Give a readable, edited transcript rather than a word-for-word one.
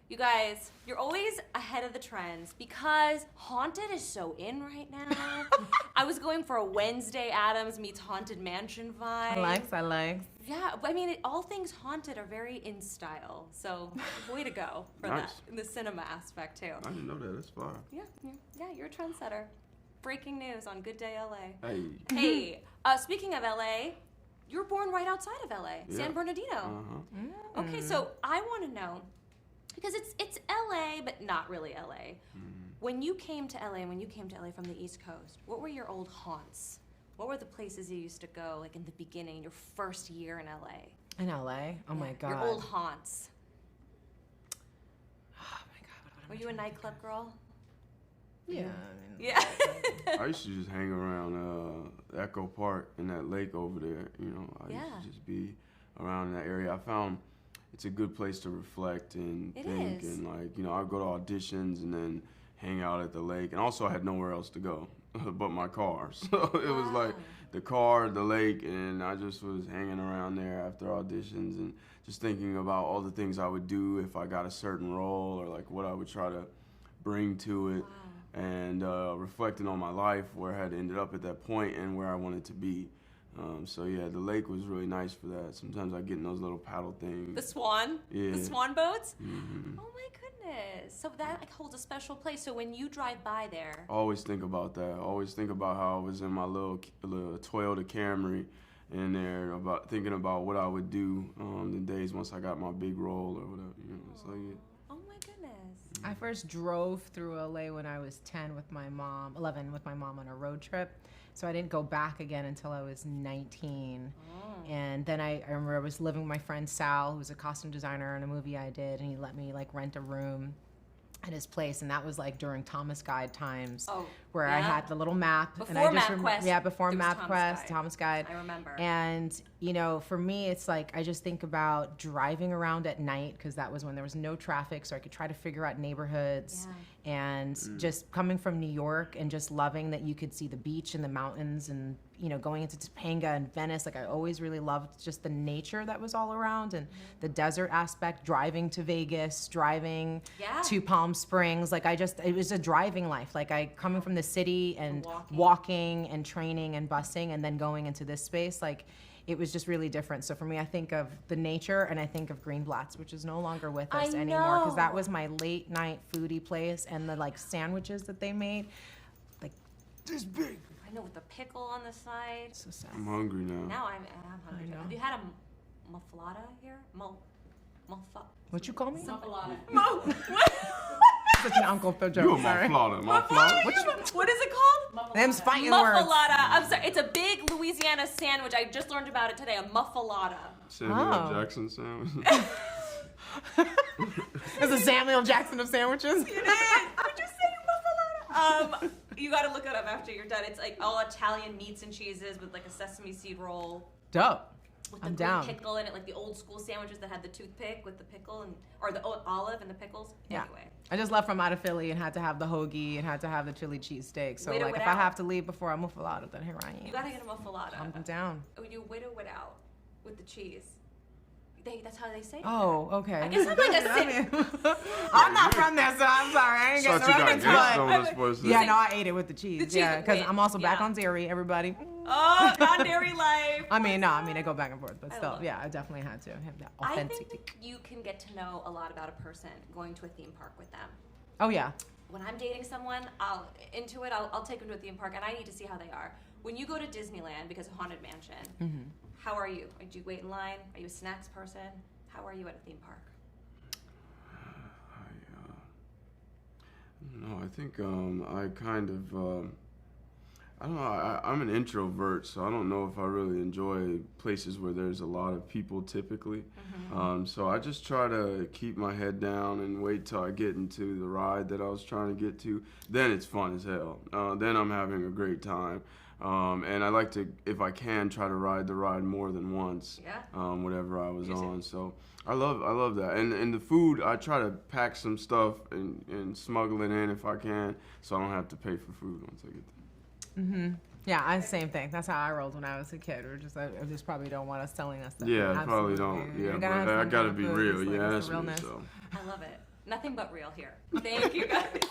You guys, you're always ahead of the trends because Haunted is so in right now. I was going for a Wednesday Addams meets Haunted Mansion vibe. I like. Yeah, I mean, all things haunted are very in style. So, way to go for that in the cinema aspect too. I didn't know that. That's fire. Yeah, you're a trendsetter. Breaking news on Good Day LA. Hey. Hey, speaking of LA, you were born right outside of LA, San Bernardino. Uh-huh. Okay, so I want to know, because it's LA, but not really LA. When you came to LA, from the East Coast, what were your old haunts? What were the places you used to go, like in the beginning, your first year in LA? In LA? Oh my God. Your old haunts. Oh my God. Were you a nightclub girl? Yeah. Yeah. I used to just hang around Echo Park and that lake over there. You know, I used to just be around in that area. I found it's a good place to reflect and think. And like, you know, I'd go to auditions and then hang out at the lake. And also I had nowhere else to go but my car. So it was like the car, the lake, and I just was hanging around there after auditions and just thinking about all the things I would do if I got a certain role or like what I would try to bring to it. And reflecting on my life, where I had ended up at that point and where I wanted to be. So yeah, the lake was really nice for that. Sometimes I get in those little paddle things. The swan? Yeah. The swan boats? Mm-hmm. Oh my goodness. So that like holds a special place. So when you drive by there. I always think about that. I always think about how I was in my little Toyota Camry in there, thinking about what I would do the days once I got my big role or whatever. You know, so yeah. I first drove through LA when I was 11 with my mom on a road trip. So I didn't go back again until I was 19. And then I remember I was living with my friend Sal, who was a costume designer in a movie I did, and he let me like rent a room at his place, and that was like during Thomas Guide times, where I had the little map. Before and I just MapQuest. Before MapQuest, Thomas Guide. I remember. And you know, for me, it's like I just think about driving around at night because that was when there was no traffic, so I could try to figure out neighborhoods. And just coming from New York and just loving that you could see the beach and the mountains and, you know, going into Topanga and Venice. Like I always really loved just the nature that was all around and the desert aspect, driving to Vegas, driving to Palm Springs. Like it was a driving life. Like coming from the city and walking and training and busing and then going into this space, like it was just really different. So for me, I think of the nature and I think of Greenblatt's, which is no longer with us anymore because that was my late night foodie place, and the like sandwiches that they made, like this big. I know, with the pickle on the side. So sad. I'm hungry now. Now I'm hungry. Have you had a muffalata here? What you call me? Muffalata. Such an Uncle Phil joke. You a muffalata. What is it called? Them's fighting words. Muffalata. I'm sorry. It's a big Louisiana sandwich. I just learned about it today. A muffalata. Samuel Jackson sandwich. It's a Samuel Jackson of sandwiches. It is. Did you say muffalata? You got to look it up after you're done. It's like all Italian meats and cheeses with like a sesame seed roll. Dope. With the green pickle in it, like the old school sandwiches that had the toothpick with the pickle or the olive and the pickles. Yeah. Anyway. I just left from out of Philly and had to have the hoagie and had to have the chili cheese steak. So like if I have to leave before a muffalata, then here I am. You gotta get a muffalata. I'm down. You widow it out with the cheese. That's how they say it. Oh, okay. I guess I'm like I'm not from there, so I'm sorry. I ain't getting no Yeah, no, I ate it with the cheese. Yeah, because I'm also back on dairy, everybody. Oh, on dairy life. I go back and forth, but still, I definitely had to have that authentic. I think you can get to know a lot about a person going to a theme park with them. Oh, yeah. When I'm dating someone, I'll take them to a theme park, and I need to see how they are. When you go to Disneyland because of Haunted Mansion, how are you? Do you wait in line? Are you a snacks person? How are you at a theme park? I think I kind of, I don't know, I'm an introvert, so I don't know if I really enjoy places where there's a lot of people typically. So I just try to keep my head down and wait till I get into the ride that I was trying to get to. Then it's fun as hell. Then I'm having a great time. And I like to, if I can, try to ride the ride more than once, whatever I was on. So I love that. And the food, I try to pack some stuff and smuggle it in if I can, so I don't have to pay for food once I get there. Yeah, same thing. That's how I rolled when I was a kid. We're just, I just probably don't want us telling us that. Yeah, I probably don't. Yeah, but I gotta be real. Yeah, that's me. So. I love it. Nothing but real here. Thank you guys.